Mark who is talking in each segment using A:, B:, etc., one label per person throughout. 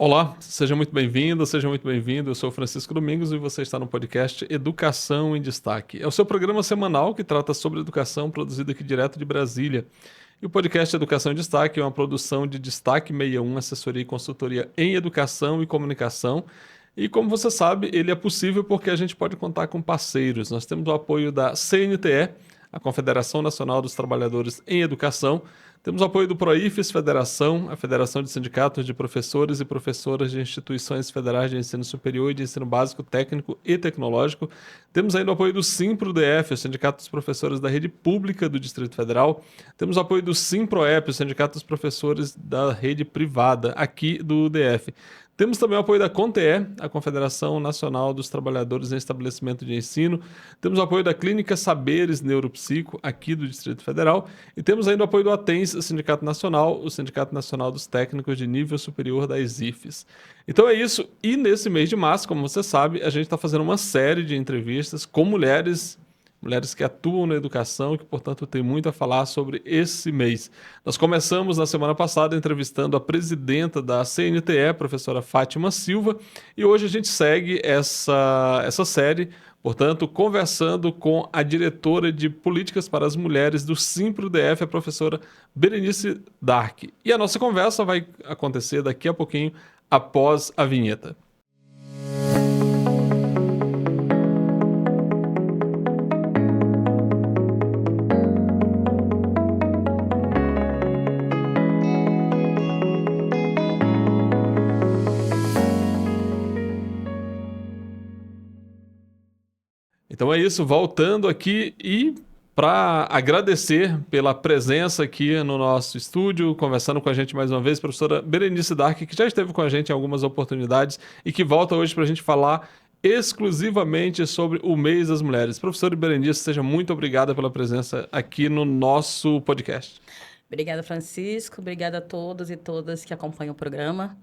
A: Olá, seja muito bem-vindo, seja muito bem-vindo. Eu sou o Francisco Domingos e você está no podcast Educação em Destaque. É o seu programa semanal que trata sobre educação, produzido aqui direto de Brasília. E o podcast Educação em Destaque é uma produção de Destaque 61, assessoria e consultoria em educação e comunicação. E como você sabe, ele é possível porque a gente pode contar com parceiros. Nós temos o apoio da CNTE, a Confederação Nacional dos Trabalhadores em Educação. Temos o apoio do PROIFES Federação, a Federação de Sindicatos de Professores e Professoras de Instituições Federais de Ensino Superior e de Ensino Básico Técnico e Tecnológico. Temos ainda o apoio do SIMPRO-DF, o Sindicato dos Professores da Rede Pública do Distrito Federal. Temos o apoio do SIMPROEP, o Sindicato dos Professores da Rede Privada, aqui do DF. Temos também o apoio da CONTE, a Confederação Nacional dos Trabalhadores em Estabelecimento de Ensino. Temos o apoio da Clínica Saberes Neuropsico, aqui do Distrito Federal. E temos ainda o apoio do ATENS, o Sindicato Nacional, o Sindicato Nacional dos Técnicos de Nível Superior das IFES. Então é isso. E nesse mês de março, como você sabe, a gente está fazendo uma série de entrevistas com mulheres que atuam na educação e que, portanto, têm muito a falar sobre esse mês. Nós começamos na semana passada entrevistando a presidenta da CNTE, professora Fátima Silva, e hoje a gente segue essa série, portanto, conversando com a diretora de Políticas para as Mulheres do SIMPRO-DF, a professora Berenice Dark. E a nossa conversa vai acontecer daqui a pouquinho, após a vinheta. Então é isso, voltando aqui e para agradecer pela presença aqui no nosso estúdio, conversando com a gente mais uma vez, professora Berenice Dark, que já esteve com a gente em algumas oportunidades e que volta hoje para a gente falar exclusivamente sobre o mês das mulheres. Professora Berenice, seja muito obrigada pela presença aqui no nosso podcast.
B: Obrigada, Francisco. Obrigada a todos e todas que acompanham o programa.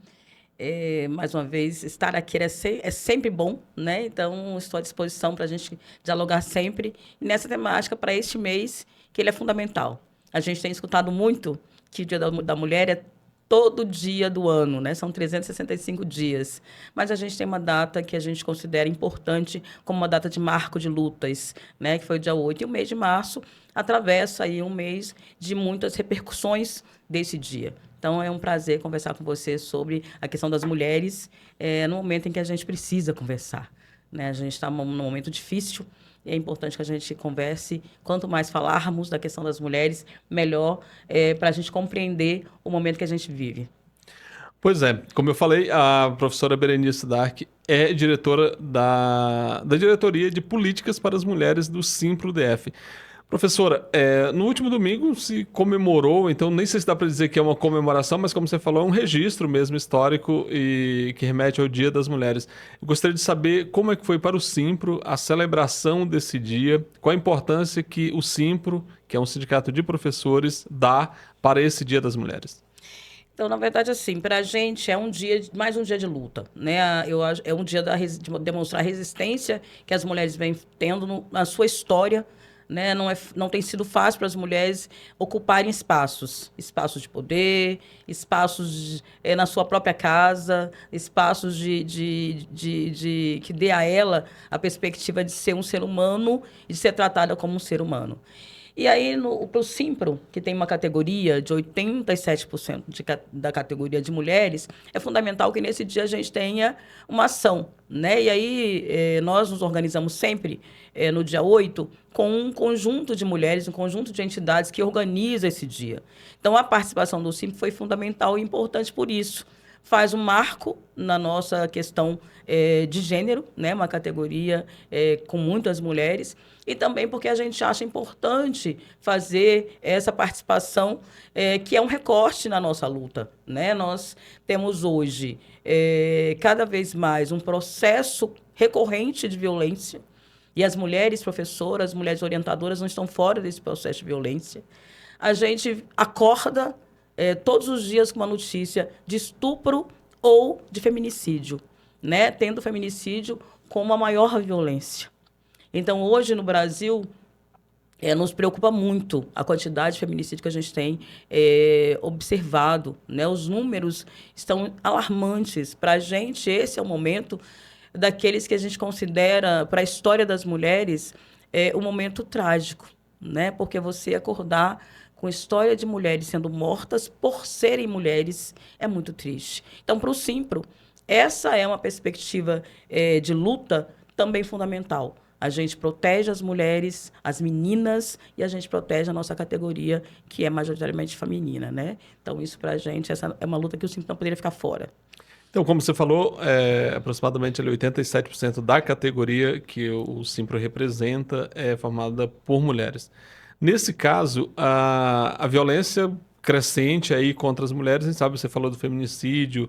B: Mais uma vez, estar aqui é sempre bom, né? Então, estou à disposição para a gente dialogar sempre. E nessa temática, para este mês, que ele é fundamental. A gente tem escutado muito que o Dia da Mulher é todo dia do ano, né? São 365 dias. Mas a gente tem uma data que a gente considera importante como uma data de marco de lutas, né? Que foi o dia 8. E o mês de março atravessa aí um mês de muitas repercussões desse dia. Então, é um prazer conversar com você sobre a questão das mulheres no momento em que a gente precisa conversar, né? A gente está num momento difícil e é importante que a gente converse. Quanto mais falarmos da questão das mulheres, melhor para a gente compreender o momento que a gente vive.
A: Pois é, como eu falei, a professora Berenice Dark é diretora da Diretoria de Políticas para as Mulheres do SIMPRO-DF. Professora, no último domingo se comemorou, então nem sei se dá para dizer que é uma comemoração, mas como você falou, é um registro mesmo histórico e que remete ao Dia das Mulheres. Eu gostaria de saber como é que foi para o SIMPRO a celebração desse dia, qual a importância que o SIMPRO, que é um sindicato de professores, dá para esse Dia das Mulheres.
B: Então, na verdade, assim, para a gente é mais um dia de luta, né? Eu acho é um dia de demonstrar a resistência que as mulheres vêm tendo na sua história, né? Não tem sido fácil para as mulheres ocuparem espaços de poder, espaços na sua própria casa, espaços que dê a ela a perspectiva de ser um ser humano e de ser tratada como um ser humano. E aí, para o SIMPRO, que tem uma categoria de 87% da categoria de mulheres, é fundamental que nesse dia a gente tenha uma ação, né? E aí, nós nos organizamos sempre, no dia 8, com um conjunto de mulheres, um conjunto de entidades que organiza esse dia. Então, a participação do SIMPRO foi fundamental e importante por isso. Faz um marco na nossa questão de gênero, né? Uma categoria com muitas mulheres, e também porque a gente acha importante fazer essa participação, que é um recorte na nossa luta, né? Nós temos hoje, cada vez mais, um processo recorrente de violência, e as mulheres professoras, as mulheres orientadoras não estão fora desse processo de violência. A gente acorda todos os dias com uma notícia de estupro ou de feminicídio, né? Tendo o feminicídio como a maior violência. Então, hoje no Brasil, Nos preocupa muito a quantidade de feminicídio que a gente tem observado, né? Os números estão alarmantes. Para a gente, esse é o momento daqueles que a gente considera, para a história das mulheres, um momento trágico, né? Porque você acordar com a história de mulheres sendo mortas por serem mulheres é muito triste. Então, para o Simpro, essa é uma perspectiva de luta também fundamental. A gente protege as mulheres, as meninas, e a gente protege a nossa categoria, que é majoritariamente feminina, né? Então, isso, para a gente, essa é uma luta que o Simpro não poderia ficar fora.
A: Então, como você falou, aproximadamente ali, 87% da categoria que o Simpro representa é formada por mulheres. Nesse caso, a violência crescente aí contra as mulheres, a gente sabe, você falou do feminicídio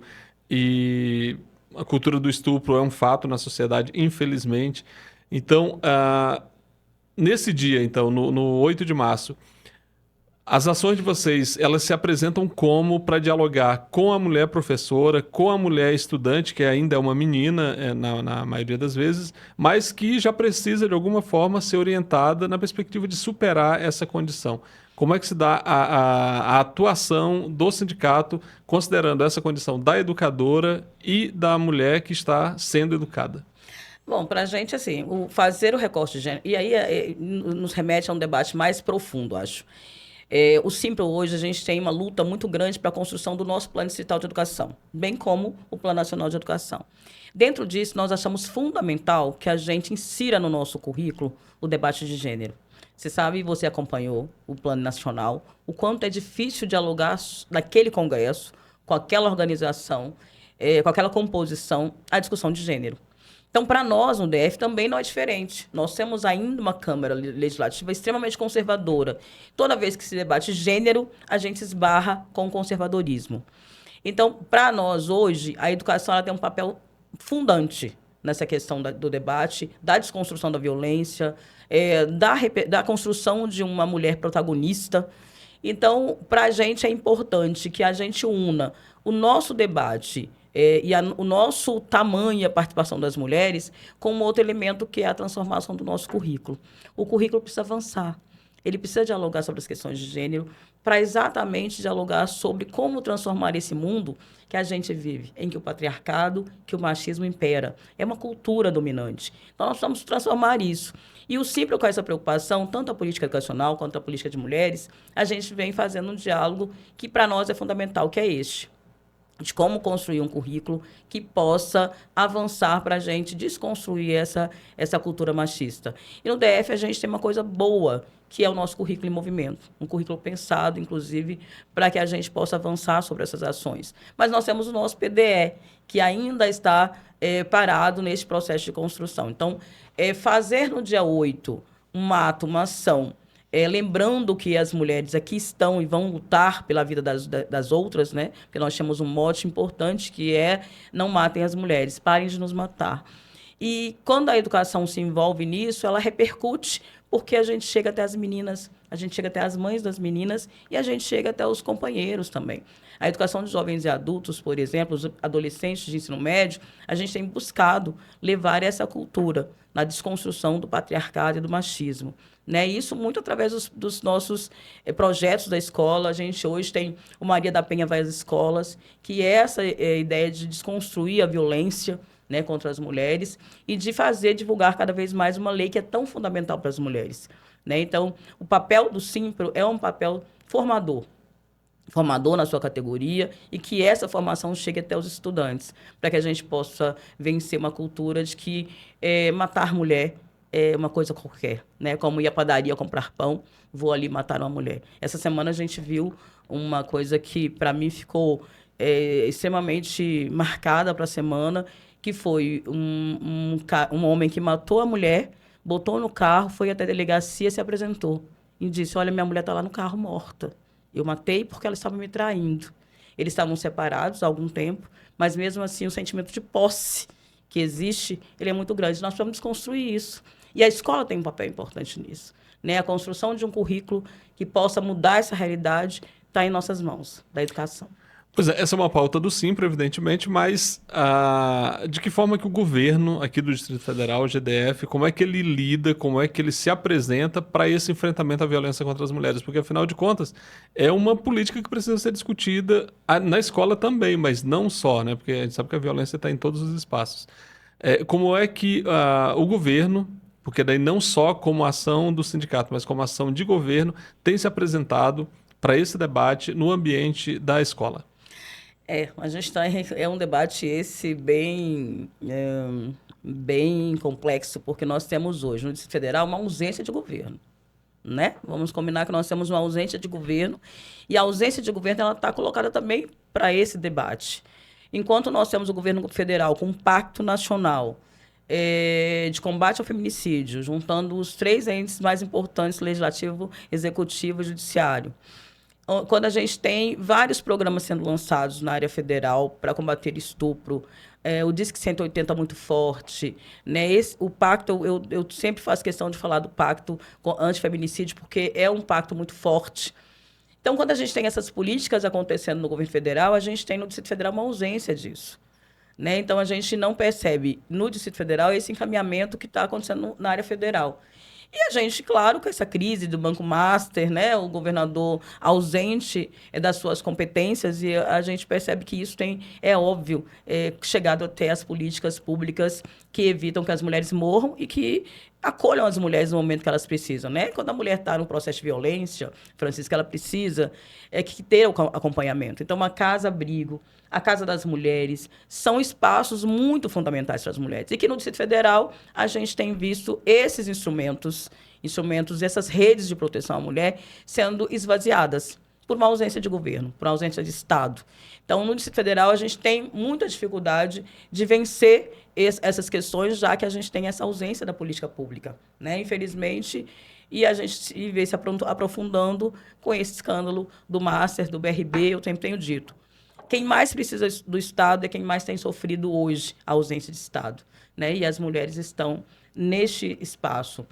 A: e a cultura do estupro é um fato na sociedade, infelizmente. Então, nesse dia, então, no 8 de março, as ações de vocês, elas se apresentam como para dialogar com a mulher professora, com a mulher estudante, que ainda é uma menina, na maioria das vezes, mas que já precisa, de alguma forma, ser orientada na perspectiva de superar essa condição. Como é que se dá a atuação do sindicato, considerando essa condição da educadora e da mulher que está sendo educada?
B: Bom, para a gente, assim, fazer o recorte de gênero, e aí nos remete a um debate mais profundo, acho. O Simpro hoje, a gente tem uma luta muito grande para a construção do nosso Plano Distrital de Educação, bem como o Plano Nacional de Educação. Dentro disso, nós achamos fundamental que a gente insira no nosso currículo o debate de gênero. Você sabe, você acompanhou o Plano Nacional, o quanto é difícil dialogar naquele congresso, com aquela organização, com aquela composição, a discussão de gênero. Então, para nós, no DF, também não é diferente. Nós temos ainda uma Câmara Legislativa extremamente conservadora. Toda vez que se debate gênero, a gente esbarra com o conservadorismo. Então, para nós, hoje, a educação ela tem um papel fundante nessa questão do debate, da desconstrução da violência, da construção de uma mulher protagonista. Então, para a gente é importante que a gente una o nosso debate o nosso tamanho e a participação das mulheres com um outro elemento que é a transformação do nosso currículo. O currículo precisa avançar. Ele precisa dialogar sobre as questões de gênero para exatamente dialogar sobre como transformar esse mundo que a gente vive, em que o patriarcado, que o machismo impera. É uma cultura dominante. Então, nós precisamos transformar isso. E o Simpro, com essa preocupação, tanto a política educacional quanto a política de mulheres, a gente vem fazendo um diálogo que, para nós, é fundamental, que é este. De como construir um currículo que possa avançar para a gente desconstruir essa cultura machista. E no DF a gente tem uma coisa boa, que é o nosso currículo em movimento. Um currículo pensado, inclusive, para que a gente possa avançar sobre essas ações. Mas nós temos o nosso PDE, que ainda está parado nesse processo de construção. Então, fazer no dia 8 uma ação, lembrando que as mulheres aqui estão e vão lutar pela vida das outras, né? Porque nós temos um mote importante que é não matem as mulheres, parem de nos matar. E quando a educação se envolve nisso, ela repercute porque a gente chega até as meninas, a gente chega até as mães das meninas e a gente chega até os companheiros também. A educação de jovens e adultos, por exemplo, os adolescentes de ensino médio, a gente tem buscado levar essa cultura na desconstrução do patriarcado e do machismo. Né? Isso muito através dos nossos projetos da escola. A gente hoje tem o Maria da Penha Vai às Escolas, que é essa ideia de desconstruir a violência, né, contra as mulheres e de divulgar cada vez mais uma lei que é tão fundamental para as mulheres. Né? Então, o papel do Simpro é um papel formador na sua categoria e que essa formação chegue até os estudantes, para que a gente possa vencer uma cultura de que matar mulher é uma coisa qualquer, né? Como ir à padaria comprar pão, vou ali matar uma mulher. Essa semana a gente viu uma coisa que, para mim, ficou extremamente marcada para a semana, que foi um homem que matou a mulher, botou no carro, foi até a delegacia, se apresentou e disse, olha, minha mulher está lá no carro morta. Eu matei porque ela estava me traindo. Eles estavam separados há algum tempo, mas mesmo assim o sentimento de posse que existe, ele é muito grande. Nós precisamos desconstruir isso. E a escola tem um papel importante nisso. Né? A construção de um currículo que possa mudar essa realidade está em nossas mãos, da educação.
A: Pois é, essa é uma pauta do Simpra, evidentemente, mas de que forma que o governo aqui do Distrito Federal, o GDF, como é que ele lida, como é que ele se apresenta para esse enfrentamento à violência contra as mulheres? Porque, afinal de contas, é uma política que precisa ser discutida na escola também, mas não só, né? Porque a gente sabe que a violência está em todos os espaços. Como é que o governo, porque daí não só como ação do sindicato, mas como ação de governo, tem se apresentado para esse debate no ambiente da escola?
B: A gente está é um debate esse bem complexo, porque nós temos hoje no Distrito Federal uma ausência de governo, né? Vamos combinar que nós temos uma ausência de governo e a ausência de governo ela está colocada também para esse debate. Enquanto nós temos o governo federal com um pacto nacional de combate ao feminicídio, juntando os 3 entes mais importantes, legislativo, executivo e judiciário, quando a gente tem vários programas sendo lançados na área federal para combater estupro, o Disque 180 muito forte, né? O pacto, eu sempre faço questão de falar do pacto antifeminicídio, porque é um pacto muito forte. Então, quando a gente tem essas políticas acontecendo no governo federal, a gente tem no Distrito Federal uma ausência disso. Né? Então, a gente não percebe no Distrito Federal esse encaminhamento que está acontecendo na área federal. E a gente, claro, com essa crise do Banco Master, né, o governador ausente das suas competências, e a gente percebe que isso é óbvio, chegado até as políticas públicas que evitam que as mulheres morram e que acolham as mulheres no momento que elas precisam, né? Quando a mulher está no processo de violência, Francisca, ela precisa que ter o acompanhamento. Então, uma casa-abrigo, a Casa das Mulheres, são espaços muito fundamentais para as mulheres. E que no Distrito Federal a gente tem visto esses instrumentos, essas redes de proteção à mulher sendo esvaziadas por uma ausência de governo, por uma ausência de Estado. Então, no Distrito Federal, a gente tem muita dificuldade de vencer essas questões, já que a gente tem essa ausência da política pública, né? Infelizmente, e a gente vê se aprofundando com esse escândalo do Master, do BRB, eu sempre tenho dito. Quem mais precisa do Estado é quem mais tem sofrido hoje a ausência de Estado, né? E as mulheres estão neste espaço.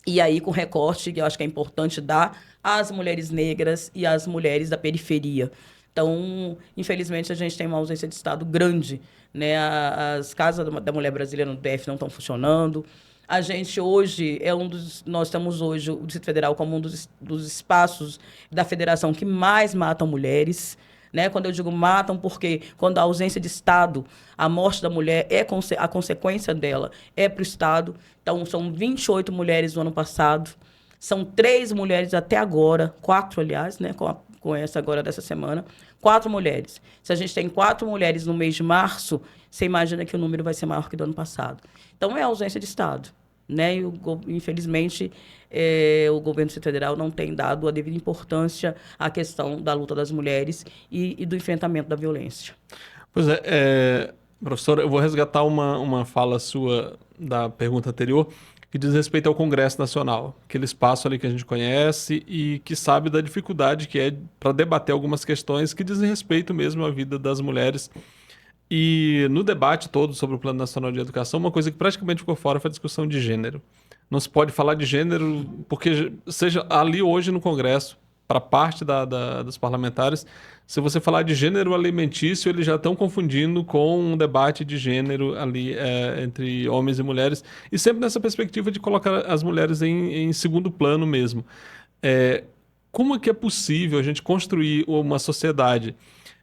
B: E aí, com recorte, que eu acho que é importante dar às mulheres negras e às mulheres da periferia. Então, infelizmente, a gente tem uma ausência de Estado grande, né? As casas da mulher brasileira no DF não estão funcionando. A gente hoje nós temos hoje o Distrito Federal como um dos espaços da federação que mais matam mulheres. Né? Quando eu digo matam, porque quando a ausência de Estado, a morte da mulher, a consequência dela é para o Estado. Então, são 28 mulheres no ano passado, são 3 mulheres até agora, 4, aliás, né? Com essa agora dessa semana, 4 mulheres. Se a gente tem 4 mulheres no mês de março, você imagina que o número vai ser maior que do ano passado. Então, é a ausência de Estado. Né? E, infelizmente, o governo federal não tem dado a devida importância à questão da luta das mulheres e do enfrentamento da violência.
A: Pois professora, eu vou resgatar uma fala sua da pergunta anterior, que diz respeito ao Congresso Nacional, aquele espaço ali que a gente conhece e que sabe da dificuldade que é para debater algumas questões que dizem respeito mesmo à vida das mulheres. E no debate todo sobre o Plano Nacional de Educação, uma coisa que praticamente ficou fora foi a discussão de gênero. Não se pode falar de gênero porque, seja ali hoje no Congresso, para parte dos parlamentares, se você falar de gênero alimentício, eles já estão confundindo com um debate de gênero ali entre homens e mulheres, e sempre nessa perspectiva de colocar as mulheres em segundo plano mesmo. Como é que é possível a gente construir uma sociedade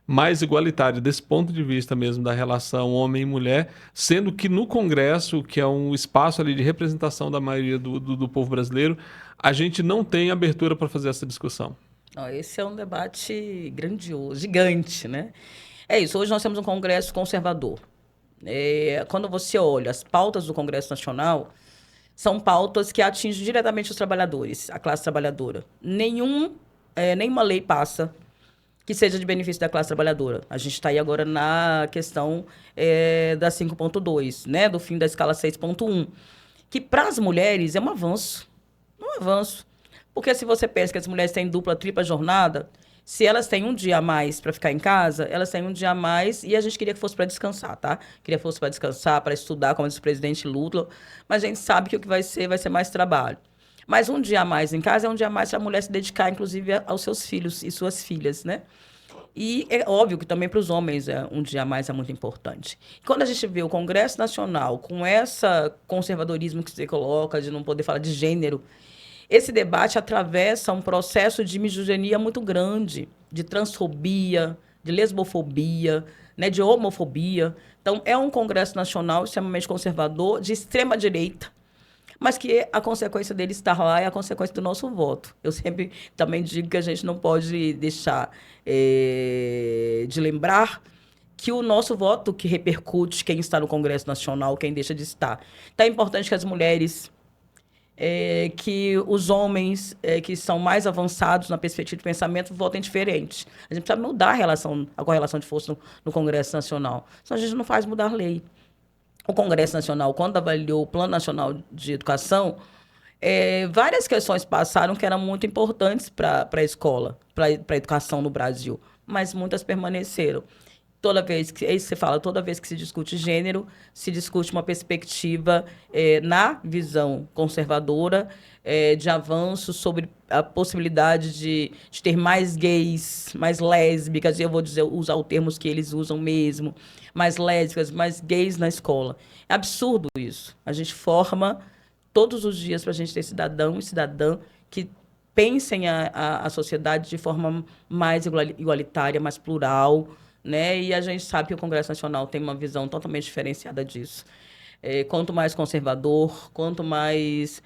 A: mais igualitário desse ponto de vista mesmo da relação homem e mulher, sendo que no Congresso, que é um espaço ali de representação da maioria do povo brasileiro, a gente não tem abertura para fazer essa discussão?
B: Esse é um debate grandioso, gigante, né? É isso, hoje nós temos um Congresso conservador. Quando você olha as pautas do Congresso Nacional, são pautas que atingem diretamente os trabalhadores, a classe trabalhadora. Nenhuma lei passa que seja de benefício da classe trabalhadora. A gente está aí agora na questão da 5.2, né, do fim da escala 6.1, que para as mulheres é um avanço. Um avanço. Porque se você pensa que as mulheres têm dupla, tripla jornada, se elas têm um dia a mais para ficar em casa, elas têm um dia a mais, e a gente queria que fosse para descansar, tá? Queria que fosse para descansar, para estudar, como diz o presidente Lula, mas a gente sabe que o que vai ser mais trabalho. Mas um dia a mais em casa é um dia a mais para a mulher se dedicar, inclusive, aos seus filhos e suas filhas, né? E é óbvio que também para os homens um dia a mais é muito importante. Quando a gente vê o Congresso Nacional com esse conservadorismo que você coloca, de não poder falar de gênero, esse debate atravessa um processo de misoginia muito grande, de transfobia, de lesbofobia, né, de homofobia. Então, é um Congresso Nacional extremamente conservador, de extrema-direita, mas que a consequência dele estar lá é a consequência do nosso voto. Eu sempre também digo que a gente não pode deixar de lembrar que o nosso voto que repercute quem está no Congresso Nacional, quem deixa de estar. Então é importante que as mulheres, que os homens que são mais avançados na perspectiva de pensamento votem diferente. A gente precisa mudar a correlação de força no Congresso Nacional. Senão a gente não faz mudar lei. O Congresso Nacional, quando avaliou o Plano Nacional de Educação, várias questões passaram que eram muito importantes para a escola, para a educação no Brasil, mas muitas permaneceram. Toda vez que, é isso que você fala, toda vez que se discute gênero, se discute uma perspectiva na visão conservadora de avanço sobre a possibilidade de ter mais gays, mais lésbicas, e eu vou usar os termos que eles usam mesmo, mais lésbicas, mais gays na escola. É absurdo isso. A gente forma todos os dias para a gente ter cidadão e cidadã que pensem a sociedade de forma mais igualitária, mais plural, né? E a gente sabe que o Congresso Nacional tem uma visão totalmente diferenciada disso. Quanto mais conservador, quanto mais...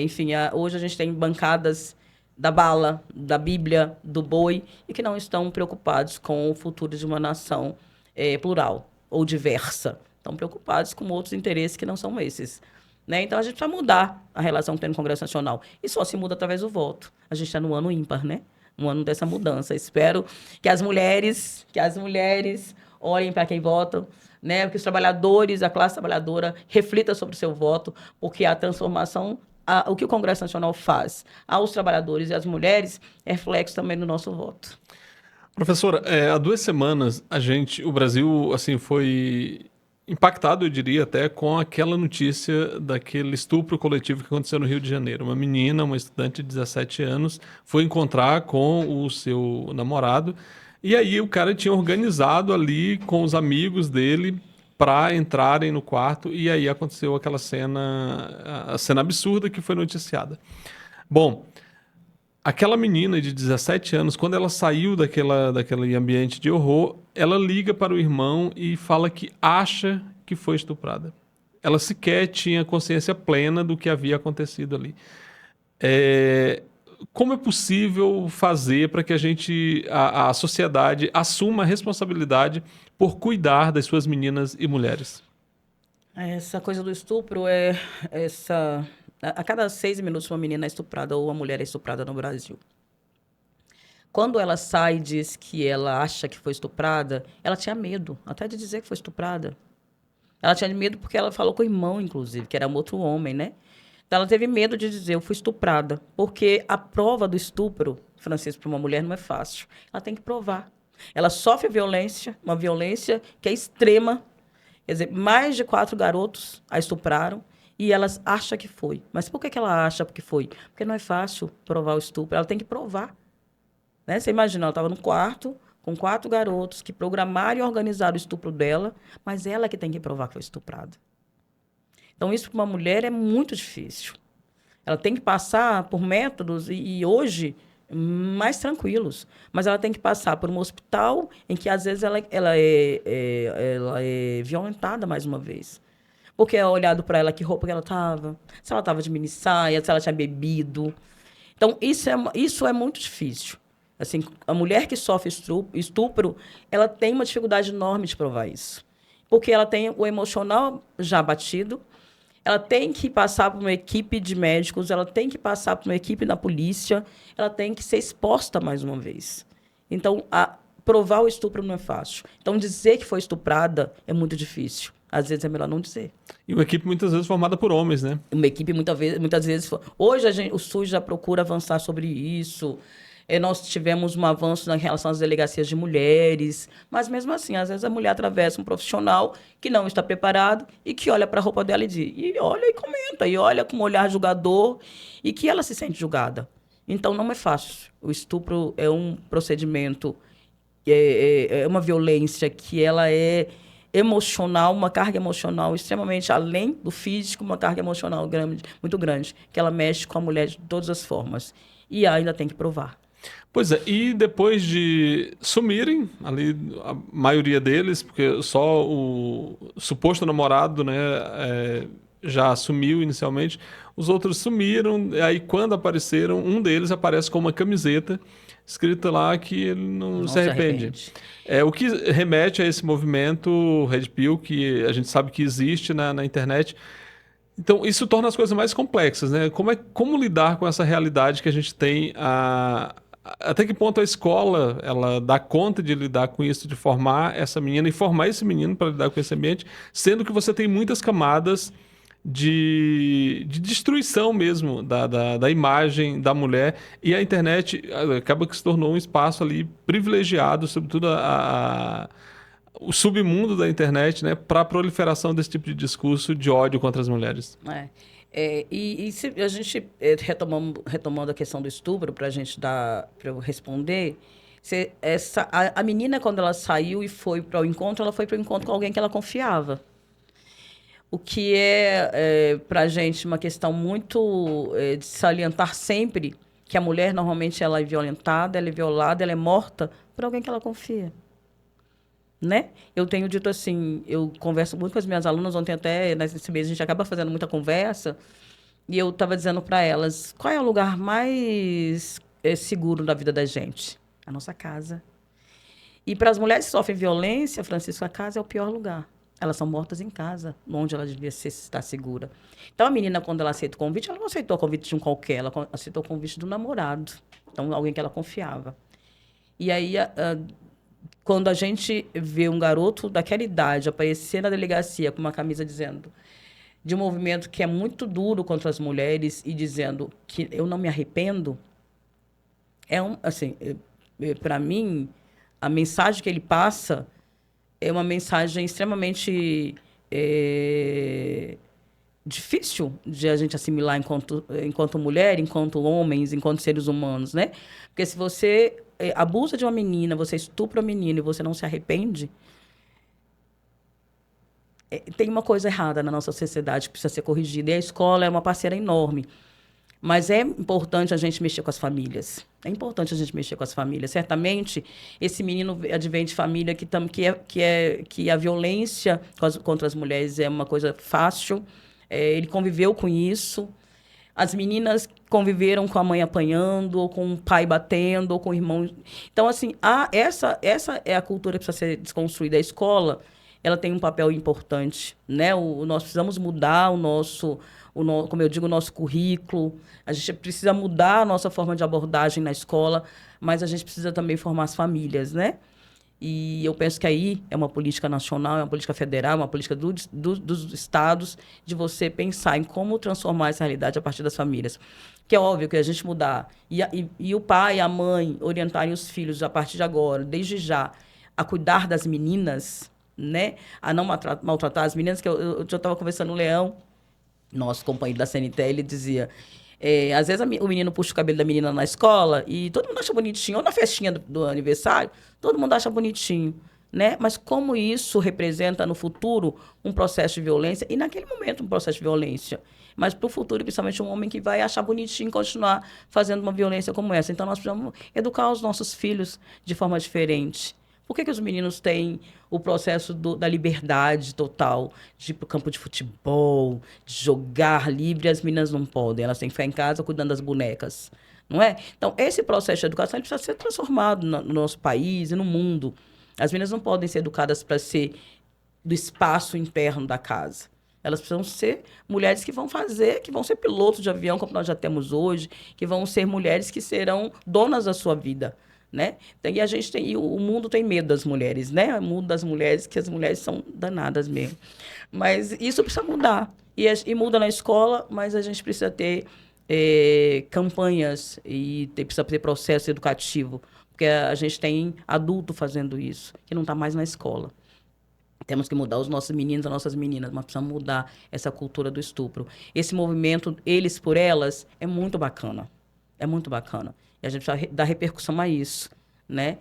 B: enfim, hoje a gente tem bancadas da bala, da Bíblia, do boi, e que não estão preocupados com o futuro de uma nação plural ou diversa. Estão preocupados com outros interesses que não são esses. Né? Então, a gente precisa mudar a relação que tem no Congresso Nacional. E só se muda através do voto. A gente está no ano ímpar, né? Um ano dessa mudança. Espero que as mulheres olhem para quem votam, né? Que os trabalhadores, a classe trabalhadora, reflita sobre o seu voto, porque a transformação, o que o Congresso Nacional faz aos trabalhadores e às mulheres é reflexo também do nosso voto.
A: Professora, há 2 semanas o Brasil, assim, foi impactado, eu diria até, com aquela notícia daquele estupro coletivo que aconteceu no Rio de Janeiro. Uma menina, uma estudante de 17 anos, foi encontrar com o seu namorado e aí o cara tinha organizado ali com os amigos dele para entrarem no quarto e aí aconteceu aquela cena, a cena absurda que foi noticiada. Bom, aquela menina de 17 anos, quando ela saiu daquele ambiente de horror, ela liga para o irmão e fala que acha que foi estuprada. Ela sequer tinha consciência plena do que havia acontecido ali. Como é possível fazer para que a sociedade assuma a responsabilidade por cuidar das suas meninas e mulheres?
B: Essa coisa do estupro a cada 6 minutos uma menina é estuprada ou uma mulher é estuprada no Brasil. Quando ela sai e diz que ela acha que foi estuprada, ela tinha medo até de dizer que foi estuprada. Ela tinha medo porque ela falou com o irmão, inclusive, que era um outro homem, né? Então, ela teve medo de dizer, eu fui estuprada. Porque a prova do estupro, Francisco, para uma mulher não é fácil. Ela tem que provar. Ela sofre violência, uma violência que é extrema. Quer dizer, mais de 4 garotos a estupraram e ela acha que foi. Mas por que ela acha que foi? Porque não é fácil provar o estupro. Ela tem que provar. Né? Você imagina, ela estava no quarto com 4 garotos que programaram e organizaram o estupro dela, mas ela que tem que provar que foi estuprada. Então, isso para uma mulher é muito difícil. Ela tem que passar por métodos, e hoje, mais tranquilos. Mas ela tem que passar por um hospital em que, às vezes, ela é violentada mais uma vez. Porque é olhado para ela que roupa que ela estava, se ela estava de mini saia, se ela tinha bebido. Então, isso é muito difícil. Assim, a mulher que sofre estupro, ela tem uma dificuldade enorme de provar isso. Porque ela tem o emocional já abatido, ela tem que passar por uma equipe de médicos, ela tem que passar por uma equipe da polícia, ela tem que ser exposta mais uma vez. Então, provar o estupro não é fácil. Então, dizer que foi estuprada é muito difícil. Às vezes é melhor não dizer.
A: E uma equipe muitas vezes formada por homens, né?
B: Uma equipe muitas vezes... Hoje o SUS já procura avançar sobre isso. Nós tivemos um avanço em relação às delegacias de mulheres, mas mesmo assim, às vezes a mulher atravessa um profissional que não está preparado e que olha para a roupa dela e olha e comenta, e olha com um olhar julgador e que ela se sente julgada. Então, não é fácil. O estupro é um procedimento é uma violência que ela é emocional, uma carga emocional extremamente além do físico, uma carga emocional grande, muito grande, que ela mexe com a mulher de todas as formas. E ainda tem que provar.
A: Pois é, e depois de sumirem, ali a maioria deles, porque só o suposto namorado, né, já sumiu inicialmente, os outros sumiram, e aí quando apareceram, um deles aparece com uma camiseta escrita lá que ele não se arrepende. O que remete a esse movimento Red Pill, que a gente sabe que existe na internet. Então, isso torna as coisas mais complexas, né? Como lidar com essa realidade que a gente tem? Até que ponto a escola ela dá conta de lidar com isso, de formar essa menina e formar esse menino para lidar com esse ambiente, sendo que você tem muitas camadas de destruição mesmo da imagem da mulher, e a internet acaba que se tornou um espaço ali privilegiado, sobretudo o submundo da internet, né, para a proliferação desse tipo de discurso de ódio contra as mulheres.
B: E se a gente, retomando a questão do estupro, para eu responder, a menina, quando ela saiu e foi para o encontro, ela foi para o encontro com alguém que ela confiava. O que para a gente, uma questão muito de salientar sempre que a mulher, normalmente, ela é violentada, ela é violada, ela é morta por alguém que ela confia. Né? Eu tenho dito assim, eu converso muito com as minhas alunas, ontem até, nesse mês, a gente acaba fazendo muita conversa, e eu estava dizendo para elas, qual é o lugar mais seguro da vida da gente? A nossa casa. E para as mulheres que sofrem violência, Francisco, a casa é o pior lugar. Elas são mortas em casa, onde ela devia estar segura. Então, a menina, quando ela aceita o convite, ela não aceitou o convite de um qualquer, ela aceitou o convite do namorado. Então, alguém que ela confiava. E aí, quando a gente vê um garoto daquela idade aparecer na delegacia com uma camisa dizendo de um movimento que é muito duro contra as mulheres e dizendo que eu não me arrependo, para mim, a mensagem que ele passa é uma mensagem extremamente difícil de a gente assimilar enquanto mulher, enquanto homens, enquanto seres humanos, né? Porque se você abusa de uma menina, você estupra uma menina e você não se arrepende, tem uma coisa errada na nossa sociedade que precisa ser corrigida. E a escola é uma parceira enorme. Mas é importante a gente mexer com as famílias. É importante a gente mexer com as famílias. Certamente, esse menino advém de família que a violência contra as mulheres é uma coisa fácil. Ele conviveu com isso. As meninas conviveram com a mãe apanhando, ou com o pai batendo, ou com o irmão. Então, assim, essa é a cultura que precisa ser desconstruída. A escola, ela tem um papel importante, né? Nós precisamos mudar como eu digo, o nosso currículo. A gente precisa mudar a nossa forma de abordagem na escola, mas a gente precisa também formar as famílias, né? E eu penso que aí é uma política nacional, é uma política federal, é uma política dos estados, de você pensar em como transformar essa realidade a partir das famílias. Que é óbvio que a gente mudar, e o pai e a mãe orientarem os filhos a partir de agora, desde já, a cuidar das meninas, né? A não maltratar as meninas, que eu já estava conversando com o Leão, nosso companheiro da CNT, ele dizia... às vezes o menino puxa o cabelo da menina na escola e todo mundo acha bonitinho, ou na festinha do aniversário, todo mundo acha bonitinho, né? Mas como isso representa no futuro um processo de violência, e naquele momento um processo de violência, mas para o futuro, principalmente um homem que vai achar bonitinho continuar fazendo uma violência como essa. Então nós precisamos educar os nossos filhos de forma diferente. Por que os meninos têm o processo da liberdade total de ir para o campo de futebol, de jogar livre, e as meninas não podem? Elas têm que ficar em casa cuidando das bonecas, não é? Então, esse processo de educação ele precisa ser transformado no nosso país e no mundo. As meninas não podem ser educadas para ser do espaço interno da casa. Elas precisam ser mulheres que vão ser pilotos de avião, como nós já temos hoje, que vão ser mulheres que serão donas da sua vida. Né? E o mundo tem medo das mulheres, né? O mundo das mulheres, que as mulheres são danadas mesmo. Mas isso precisa mudar. E muda na escola, mas a gente precisa ter campanhas e precisa ter processo educativo. Porque a gente tem adulto fazendo isso, que não está mais na escola. Temos que mudar os nossos meninos, as nossas meninas, mas precisamos mudar essa cultura do estupro. Esse movimento, eles por elas, é muito bacana. É muito bacana. E a gente precisa dar repercussão a isso, né?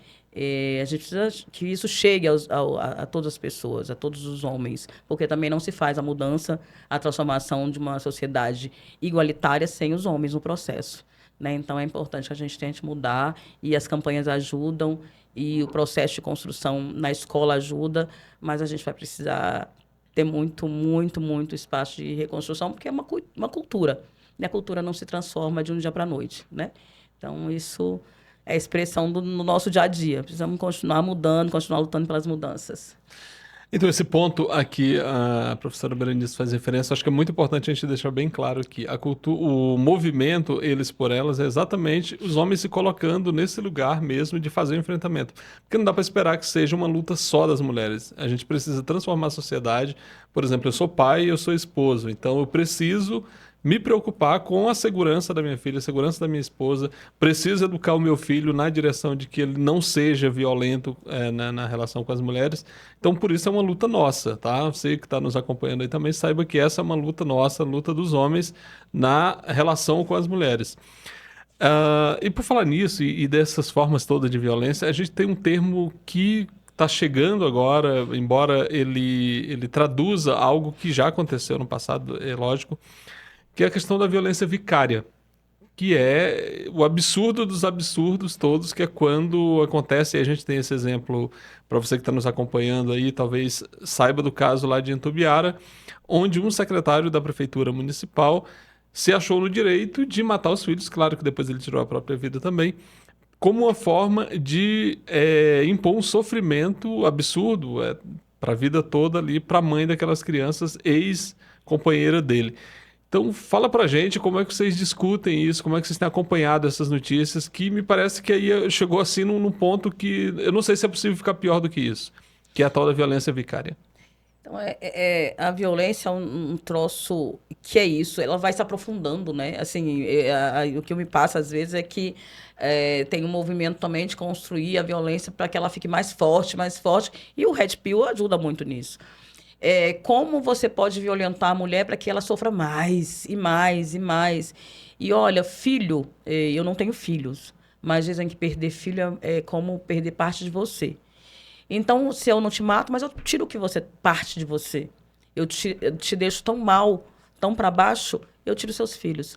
B: A gente precisa que isso chegue a todas as pessoas, a todos os homens, porque também não se faz a mudança, a transformação de uma sociedade igualitária sem os homens no processo, né? Então, é importante que a gente tente mudar e as campanhas ajudam e o processo de construção na escola ajuda, mas a gente vai precisar ter muito, muito, muito espaço de reconstrução, porque é uma cultura. E a cultura não se transforma de um dia para a noite, né? Então, isso é a expressão no nosso dia a dia. Precisamos continuar mudando, continuar lutando pelas mudanças.
A: Então, esse ponto aqui, a professora Berenice faz referência, acho que é muito importante a gente deixar bem claro que o movimento, eles por elas, é exatamente os homens se colocando nesse lugar mesmo de fazer o enfrentamento. Porque não dá para esperar que seja uma luta só das mulheres. A gente precisa transformar a sociedade. Por exemplo, eu sou pai e eu sou esposo, então eu preciso me preocupar com a segurança da minha filha, a segurança da minha esposa, preciso educar o meu filho na direção de que ele não seja violento na relação com as mulheres. Então, por isso é uma luta nossa, tá? Você que está nos acompanhando aí também saiba que essa é uma luta nossa, a luta dos homens na relação com as mulheres. E por falar nisso e dessas formas todas de violência, a gente tem um termo que está chegando agora, embora ele traduza algo que já aconteceu no passado, é lógico, que é a questão da violência vicária, que é o absurdo dos absurdos todos, que é quando acontece, e a gente tem esse exemplo, para você que está nos acompanhando aí, talvez saiba do caso lá de Itumbiara, onde um secretário da prefeitura municipal se achou no direito de matar os filhos, claro que depois ele tirou a própria vida também, como uma forma de impor um sofrimento absurdo para a vida toda ali, para a mãe daquelas crianças, ex-companheira dele. Então, fala pra gente como é que vocês discutem isso, como é que vocês têm acompanhado essas notícias, que me parece que aí chegou assim num ponto que eu não sei se é possível ficar pior do que isso, que é a tal da violência vicária.
B: Então, a violência é um troço que é isso, ela vai se aprofundando, né? Assim, o que me passa às vezes é que tem um movimento também de construir a violência para que ela fique mais forte, e o Red Pill ajuda muito nisso. Como você pode violentar a mulher para que ela sofra mais e mais e mais. E olha, filho, eu não tenho filhos, mas dizem que perder filho é como perder parte de você. Então, se eu não te mato, mas eu tiro o que você, parte de você. Eu te deixo tão mal, tão para baixo, eu tiro seus filhos.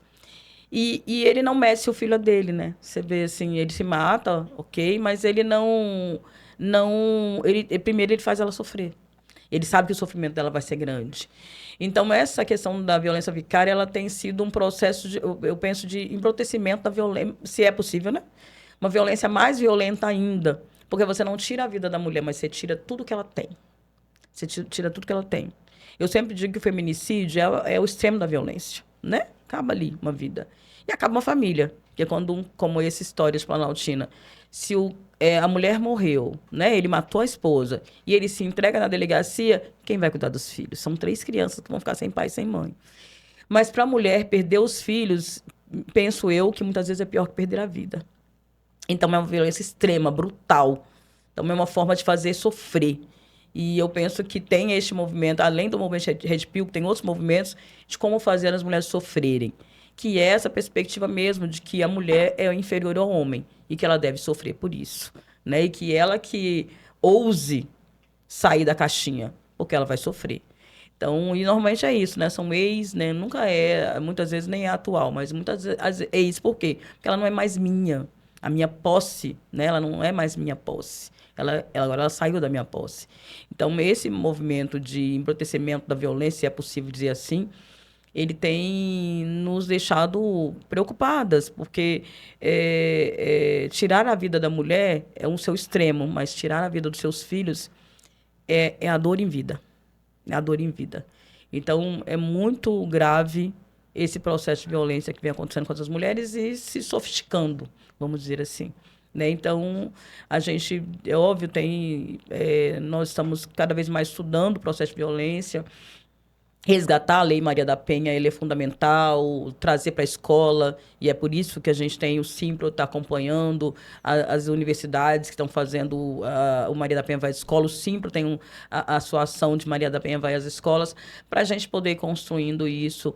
B: E ele não mece o filho dele, né? Você vê assim, ele se mata, ok, mas ele primeiro ele faz ela sofrer. Ele sabe que o sofrimento dela vai ser grande. Então, essa questão da violência vicária, ela tem sido um processo, eu penso, de embrutecimento da violência, se é possível, né? Uma violência mais violenta ainda. Porque você não tira a vida da mulher, mas você tira tudo que ela tem. Você tira tudo que ela tem. Eu sempre digo que o feminicídio é o extremo da violência, né? Acaba ali uma vida. E acaba uma família. Que é quando, como essa história de Planaltina, se a mulher morreu, né? Ele matou a esposa e ele se entrega na delegacia, quem vai cuidar dos filhos? São 3 crianças que vão ficar sem pai e sem mãe. Mas para a mulher perder os filhos, penso eu que muitas vezes é pior que perder a vida. Então, é uma violência extrema, brutal. Então, é uma forma de fazer sofrer. E eu penso que tem este movimento, além do movimento Red Pill, tem outros movimentos de como fazer as mulheres sofrerem. Que é essa perspectiva mesmo de que a mulher é inferior ao homem e que ela deve sofrer por isso. Né? E que ela que ouse sair da caixinha, porque ela vai sofrer. Então, e normalmente é isso, né? São ex, né? Nunca muitas vezes nem é atual, mas muitas vezes é ex. Por quê? Porque ela não é mais minha. A minha posse, né? Ela não é mais minha posse. Agora ela saiu da minha posse. Então, esse movimento de embrutecimento da violência, se é possível dizer assim, ele tem nos deixado preocupadas, porque tirar a vida da mulher é um seu extremo, mas tirar a vida dos seus filhos é a dor em vida. É a dor em vida. Então, é muito grave esse processo de violência que vem acontecendo com as mulheres e se sofisticando, vamos dizer assim. Né? Então, a gente, é óbvio, nós estamos cada vez mais estudando o processo de violência, resgatar a Lei Maria da Penha, ele é fundamental, trazer para a escola, e é por isso que a gente tem o Simpro, está acompanhando as universidades que estão fazendo o Maria da Penha vai às escolas, o Simpro tem a sua ação de Maria da Penha vai às escolas, para a gente poder ir construindo isso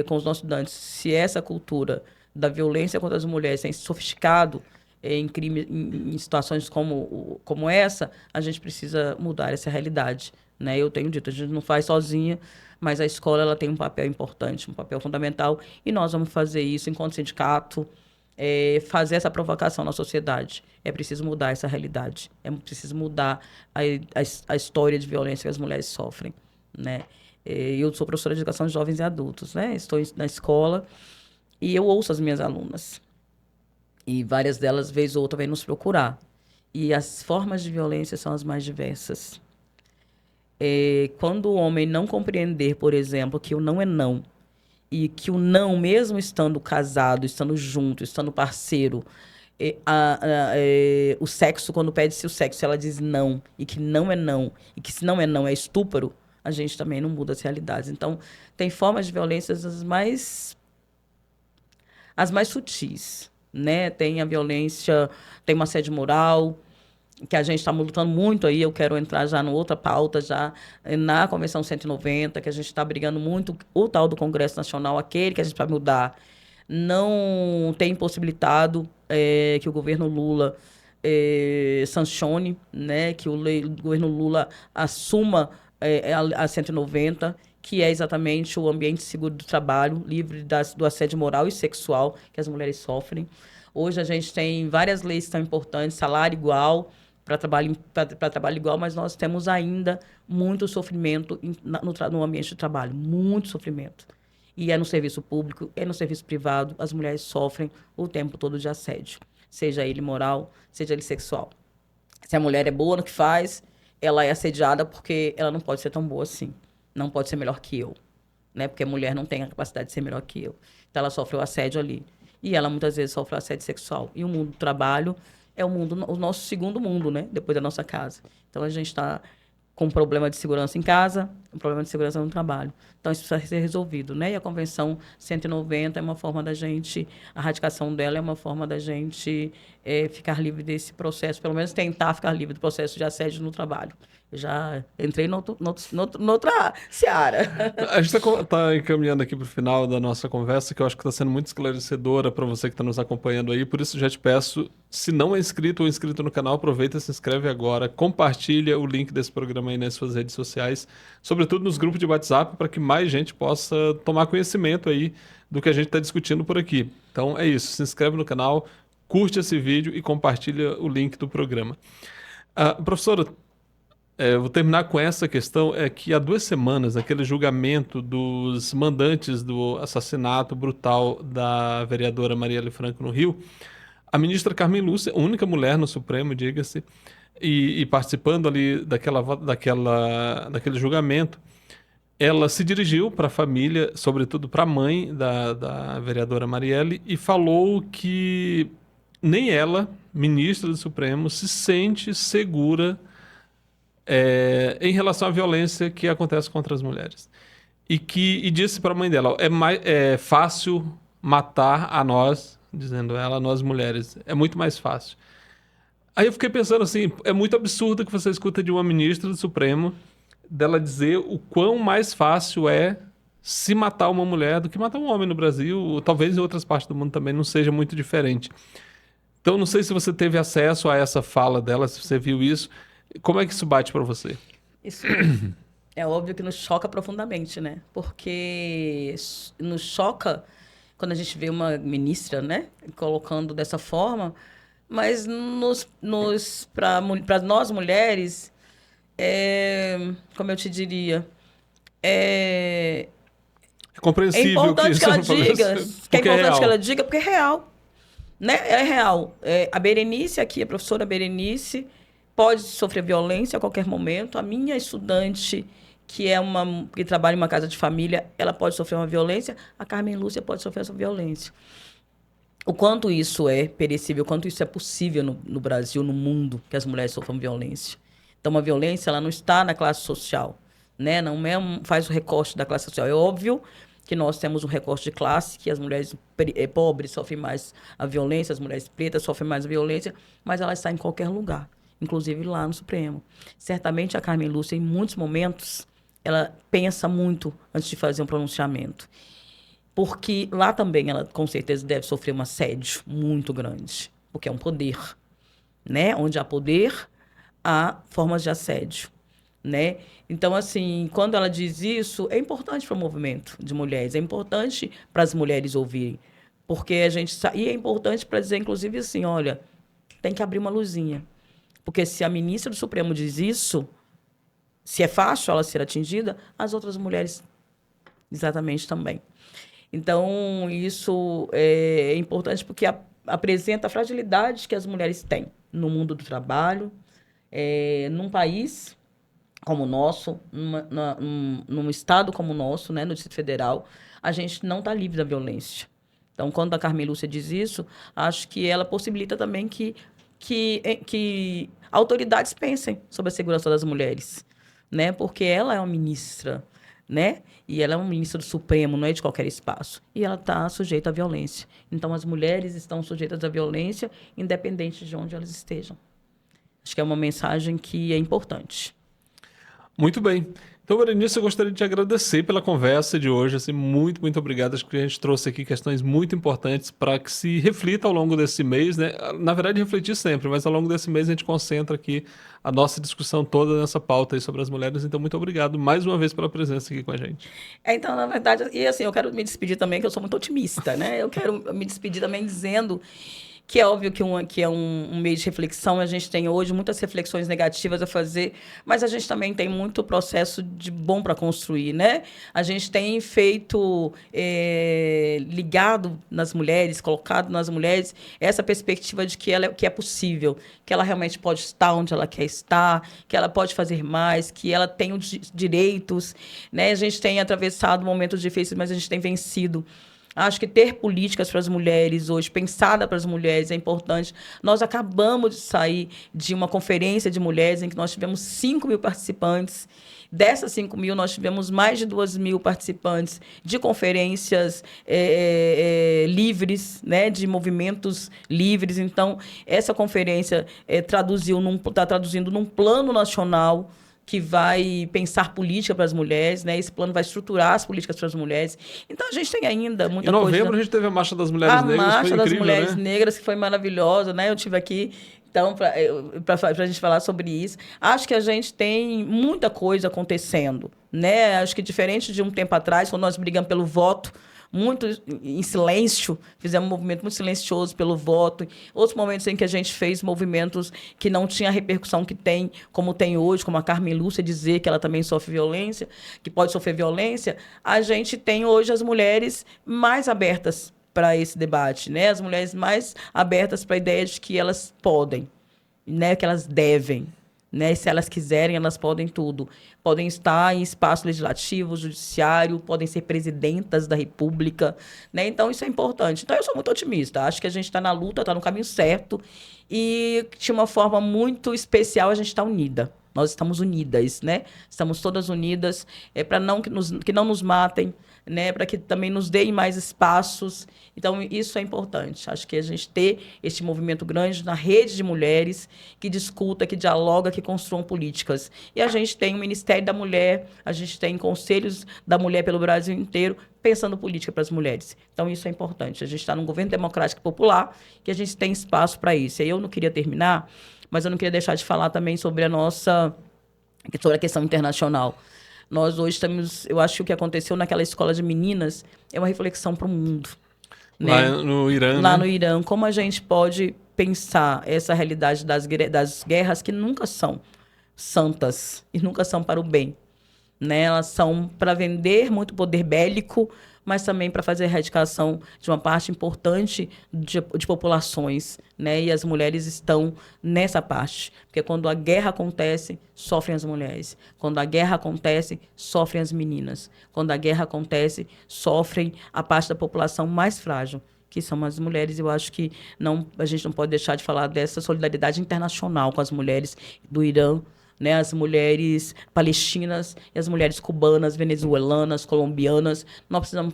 B: com os nossos estudantes. Se essa cultura da violência contra as mulheres tem se sofisticado, em crime, em situações como essa, a gente precisa mudar essa realidade, né? Eu tenho dito, a gente não faz sozinha, mas a escola ela tem um papel importante, um papel fundamental, e nós vamos fazer isso enquanto sindicato, fazer essa provocação na sociedade. É preciso mudar essa realidade, é preciso mudar a história de violência que as mulheres sofrem, né? Eu sou professora de educação de jovens e adultos, né? Estou na escola e eu ouço as minhas alunas. E várias delas, vez ou outra, vêm nos procurar. E as formas de violência são as mais diversas. Quando o homem não compreender, por exemplo, que o não é não, e que o não, mesmo estando casado, estando junto, estando parceiro, o sexo, quando pede-se o sexo, ela diz não, e que não é não, e que se não é não é estupro, a gente também não muda as realidades. Então, tem formas de violências as mais sutis, né? Tem a violência, tem uma assédio moral, que a gente está lutando muito aí, eu quero entrar já em outra pauta, já na Convenção 190, que a gente está brigando muito, o tal do Congresso Nacional, aquele que a gente vai mudar, não tem possibilitado que o governo Lula sancione, né? Que o governo Lula assuma a 190, que é exatamente o ambiente seguro do trabalho, livre do assédio moral e sexual que as mulheres sofrem. Hoje a gente tem várias leis tão importantes, salário igual, para trabalho igual, mas nós temos ainda muito sofrimento no ambiente de trabalho, muito sofrimento. E é no serviço público, é no serviço privado, as mulheres sofrem o tempo todo de assédio, seja ele moral, seja ele sexual. Se a mulher é boa no que faz, ela é assediada porque ela não pode ser tão boa assim, não pode ser melhor que eu, né? Porque a mulher não tem a capacidade de ser melhor que eu. Então ela sofre o assédio ali. E ela muitas vezes sofre o assédio sexual. E o mundo do trabalho é o nosso segundo mundo, né? Depois da nossa casa. Então a gente está com um problema de segurança em casa, um problema de segurança no trabalho. Então isso precisa ser resolvido, né? E a Convenção 190 é uma forma da gente, a ratificação dela é uma forma da gente ficar livre desse processo, pelo menos tentar ficar livre do processo de assédio no trabalho. Eu já entrei noutra seara.
A: A gente está encaminhando aqui para o final da nossa conversa, que eu acho que está sendo muito esclarecedora para você que está nos acompanhando aí. Por isso, já te peço, se não é inscrito ou inscrito no canal, aproveita e se inscreve agora. Compartilha o link desse programa aí nas suas redes sociais, sobretudo nos grupos de WhatsApp, para que mais gente possa tomar conhecimento aí do que a gente está discutindo por aqui. Então é isso, se inscreve no canal, curte esse vídeo e compartilha o link do programa. Professora, eu vou terminar com essa questão, é que há 2 semanas, aquele julgamento dos mandantes do assassinato brutal da vereadora Marielle Franco no Rio, a ministra Carmen Lúcia, única mulher no Supremo, diga-se, e participando ali daquele julgamento, ela se dirigiu para a família, sobretudo para a mãe da vereadora Marielle, e falou que nem ela, ministra do Supremo, se sente segura em relação à violência que acontece contra as mulheres. E disse para a mãe dela, é fácil matar a nós, dizendo ela, nós mulheres, é muito mais fácil. Aí eu fiquei pensando assim, é muito absurdo que você escuta de uma ministra do Supremo dela dizer o quão mais fácil é se matar uma mulher do que matar um homem no Brasil, ou talvez em outras partes do mundo também não seja muito diferente. Então não sei se você teve acesso a essa fala dela, se você viu isso. Como é que isso bate para você?
B: Isso é óbvio que nos choca profundamente, né? Porque nos choca quando a gente vê uma ministra, né, colocando dessa forma, mas para nós mulheres, como eu te diria,
A: é compreensível
B: importante que ela diga, que é importante que ela diga, porque é real, né? É real. A Berenice aqui, a professora Berenice, pode sofrer violência a qualquer momento. A minha estudante, que trabalha em uma casa de família, ela pode sofrer uma violência. A Carmen Lúcia pode sofrer essa violência. O quanto isso é perecível, o quanto isso é possível no Brasil, no mundo, que as mulheres sofram violência. Então, a violência ela não está na classe social, né? Não faz o recorte da classe social. É óbvio que nós temos um recorte de classe, que as mulheres pobres sofrem mais a violência, as mulheres pretas sofrem mais a violência, mas ela está em qualquer lugar, inclusive lá no Supremo. Certamente a Carmen Lúcia, em muitos momentos, ela pensa muito antes de fazer um pronunciamento. Porque lá também ela, com certeza, deve sofrer um assédio muito grande. porque é um poder, né? Onde há poder, há formas de assédio, né? Então, assim, quando ela diz isso, é importante para o movimento de mulheres, é importante para as mulheres ouvirem, porque a gente... E é importante para dizer, inclusive, assim, olha, tem que abrir uma luzinha, porque se a ministra do Supremo diz isso, se é fácil ela ser atingida, as outras mulheres exatamente também. Então, isso é importante porque apresenta a fragilidade que as mulheres têm no mundo do trabalho, num país como o nosso, num estado como o nosso, né, no Distrito Federal, a gente não está livre da violência. Então, quando a Carmen Lúcia diz isso, acho que ela possibilita também que autoridades pensem sobre a segurança das mulheres, né? Porque ela é uma ministra, né? E ela é uma ministra do Supremo, não é de qualquer espaço. E ela está sujeita à violência. Então, as mulheres estão sujeitas à violência, independente de onde elas estejam. Acho que é uma mensagem que é importante.
A: Muito bem. Então, Berenice, eu gostaria de te agradecer pela conversa de hoje. Assim, muito, muito obrigado. Acho que a gente trouxe aqui questões muito importantes para que se reflita ao longo desse mês, né? Na verdade, refletir sempre, mas ao longo desse mês a gente concentra aqui a nossa discussão toda nessa pauta aí sobre as mulheres. Então, muito obrigado mais uma vez pela presença aqui com a gente.
B: Então, na verdade, e assim, eu quero me despedir também, que eu sou muito otimista, né? Eu quero me despedir também dizendo que é óbvio que é um meio de reflexão, a gente tem hoje muitas reflexões negativas a fazer, mas a gente também tem muito processo de bom para construir, né? A gente tem feito, ligado nas mulheres, colocado nas mulheres, essa perspectiva de que é possível, que ela realmente pode estar onde ela quer estar, que ela pode fazer mais, que ela tem os direitos, né? A gente tem atravessado momentos difíceis, mas a gente tem vencido. Acho que ter políticas para as mulheres hoje, pensada para as mulheres, é importante. Nós acabamos de sair de uma conferência de mulheres em que nós tivemos 5.000 participantes. Dessas 5.000, nós tivemos mais de 2.000 participantes de conferências livres, né, de movimentos livres. Então, essa conferência está traduzindo num plano nacional que vai pensar política para as mulheres, né? Esse plano vai estruturar as políticas para as mulheres. Então, a gente tem ainda muita coisa...
A: Em novembro, a gente teve a Marcha das Mulheres Negras, foi incrível, né?
B: A Marcha das Mulheres Negras, que foi maravilhosa, né? Eu tive aqui, então, para a gente falar sobre isso. Acho que a gente tem muita coisa acontecendo, né? Acho que diferente de um tempo atrás, quando nós brigamos pelo voto, muito em silêncio, fizemos um movimento muito silencioso pelo voto. Outros momentos em que a gente fez movimentos que não tinham a repercussão que tem, como tem hoje, como a Carmen Lúcia dizer que ela também sofre violência, que pode sofrer violência, a gente tem hoje as mulheres mais abertas para esse debate, né? As mulheres mais abertas para a ideia de que elas podem, né? Que elas devem. Né? Se elas quiserem, elas podem tudo. Podem estar em espaço legislativo, judiciário, podem ser presidentas da República. Né? Então, isso é importante. Então, eu sou muito otimista. Acho que a gente está na luta, está no caminho certo. E, de uma forma muito especial, a gente está unida. Nós estamos unidas, né? Estamos todas unidas para que não nos matem, né? Para que também nos deem mais espaços. Então, isso é importante. Acho que a gente ter este movimento grande na rede de mulheres que discuta, que dialoga, que construam políticas. E a gente tem o Ministério da Mulher, a gente tem conselhos da mulher pelo Brasil inteiro, pensando política para as mulheres. Então, isso é importante. A gente está num governo democrático e popular que a gente tem espaço para isso. E aí eu não queria terminar, mas eu não queria deixar de falar também sobre sobre a questão internacional. Nós hoje estamos, eu acho que o que aconteceu naquela escola de meninas é uma reflexão para o mundo.
A: Lá no Irã,
B: Lá no Irã, como a gente pode pensar essa realidade das guerras que nunca são santas e nunca são para o bem. Né? Elas são para vender muito poder bélico, mas também para fazer a erradicação de uma parte importante de populações. Né? E as mulheres estão nessa parte. Porque quando a guerra acontece, sofrem as mulheres. Quando a guerra acontece, sofrem as meninas. Quando a guerra acontece, sofrem a parte da população mais frágil, que são as mulheres. Eu acho que a gente não pode deixar de falar dessa solidariedade internacional com as mulheres do Irã, né, as mulheres palestinas e as mulheres cubanas, venezuelanas, colombianas. Nós precisamos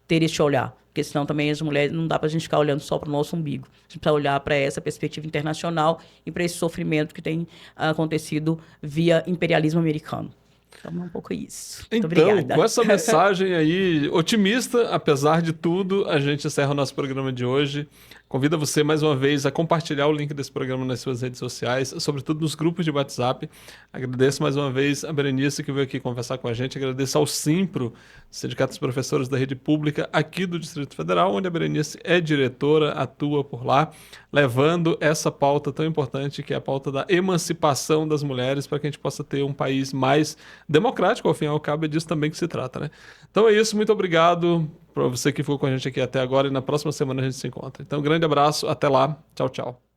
B: ter este olhar, porque senão também as mulheres, não dá para a gente ficar olhando só para o nosso umbigo. A gente precisa olhar para essa perspectiva internacional e para esse sofrimento que tem acontecido via imperialismo americano. Então, é um pouco isso. Muito obrigada.
A: Com essa mensagem aí otimista, apesar de tudo, a gente encerra o nosso programa de hoje Convido você mais uma vez a compartilhar o link desse programa nas suas redes sociais, sobretudo nos grupos de WhatsApp. Agradeço mais uma vez a Berenice que veio aqui conversar com a gente. Agradeço ao Simpro, Sindicato dos Professores da Rede Pública aqui do Distrito Federal, onde a Berenice é diretora, atua por lá, levando essa pauta tão importante que é a pauta da emancipação das mulheres para que a gente possa ter um país mais democrático, ao fim e ao cabo é disso também que se trata, né? Então é isso, muito obrigado para você que ficou com a gente aqui até agora e na próxima semana a gente se encontra. Então, um grande abraço, até lá, tchau, tchau.